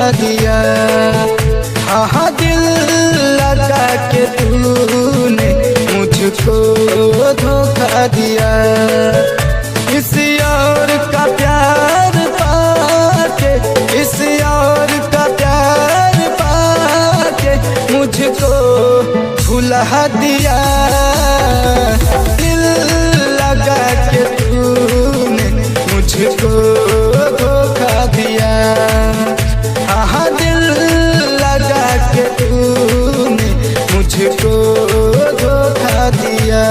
धोखा दिया। हाँ दिल लगा के तूने मुझको धोखा दिया। किसी और का प्यार पाके, किसी और का प्यार पाके मुझको भुला दिया। दिल लगा के तूने मुझको धोखा दिया। हाँ दिल लगा के तूने मुझको धोखा दिया।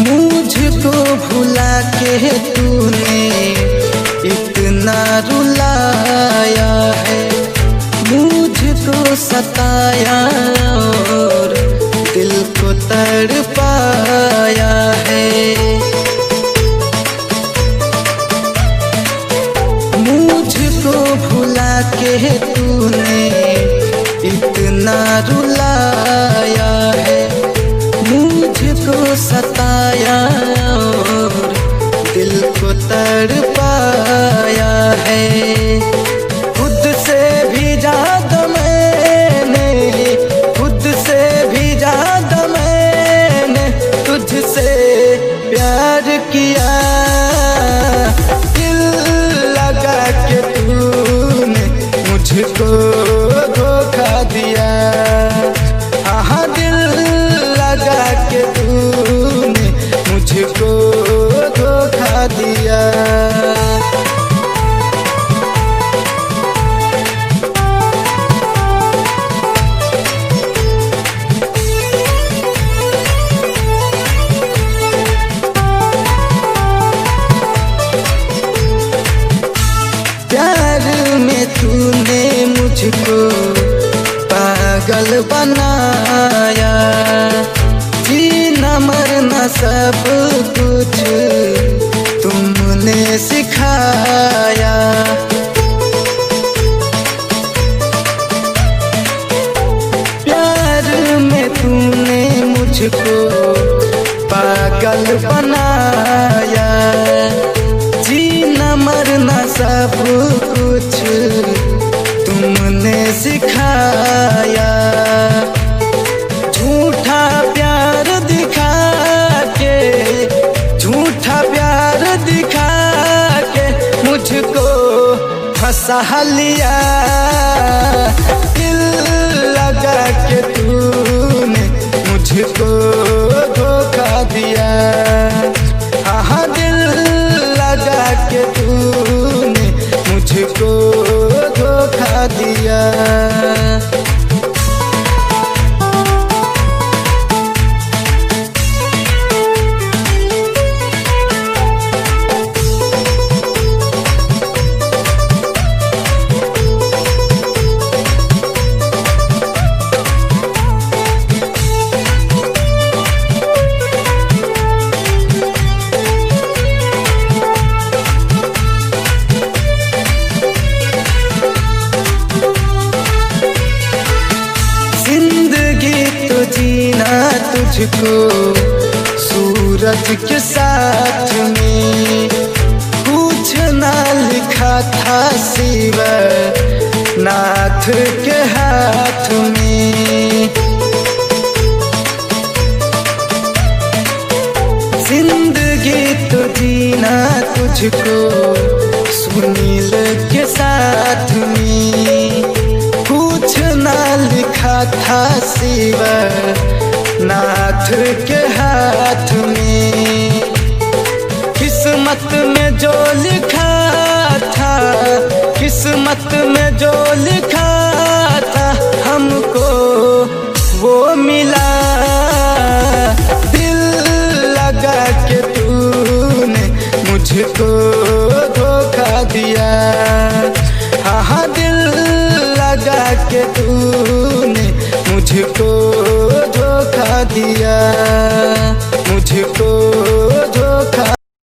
मुझको भुला के तूने इतना रुलाया है, मुझको सताया और दिल को तड़पाया है। मुझको भुला के तूने इतना रुलाया है, मुझको सताया और दिल को तड़पाया है। खुद से भी ज्यादा मैंने, खुद से भी ज्यादा मैंने तुझसे प्यार किया। दिल लगा के तूने मुझको धोखा दिया। हाँ दिल लगा के तूने मुझको धोखा दिया। प्यार में तूने मुझको पागल बनाया, जीना मरना सब कुछ तुमने सिखाया। प्यार में तूने मुझको पागल बनाया, जीना मरना सब कुछ तुमने सिखाया। झूठा प्यार दिखा के, झूठा प्यार दिखा के मुझको फंसा लिया। दिल लगा के तूने मुझको धोखा दिया। हाँ दिल लगा के तूने मुझको धोखा दिया। जीना तुझको सूरज के साथ में, कुछ ना लिखा था सिवा नाथ के हाथ में। जिंदगी तो जीना तुझको सुनील के साथ में, कुछ ना लिखा था सिवा नाथ के हाथ में। किस्मत में जो लिखा था, किस्मत में जो लिखा था हमको वो मिला। दिल लगा के तूने मुझको धोखा दिया। हाँ दिल के तूने मुझको धोखा दिया, मुझको